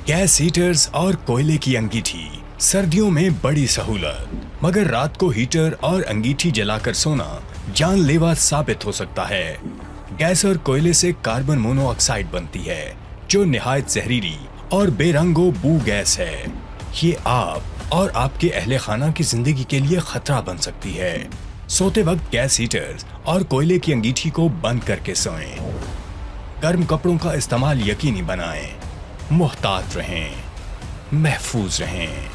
Gas heaters और कोयले की अंगीठी, सर्दियों में बड़ी सहूलत, मगर रात को हीटर और अंगीठी जलाकर सोना जानलेवा साबित हो सकता है। गैस और कोयले से कार्बन मोनोऑक्साइड बनती है, जो निहायत जहरीली और बेरंगो बू गैस है। ये आप और आपके अहले खाना की जिंदगी के लिए खतरा बन सकती है। सोते वक्त गैस हीटर्स और कोयले की अंगीठी को बंद करके सोएं। गर्म कपड़ों का इस्तेमाल यकीनी बनाएं। मुहतात रहें, महफूज रहें।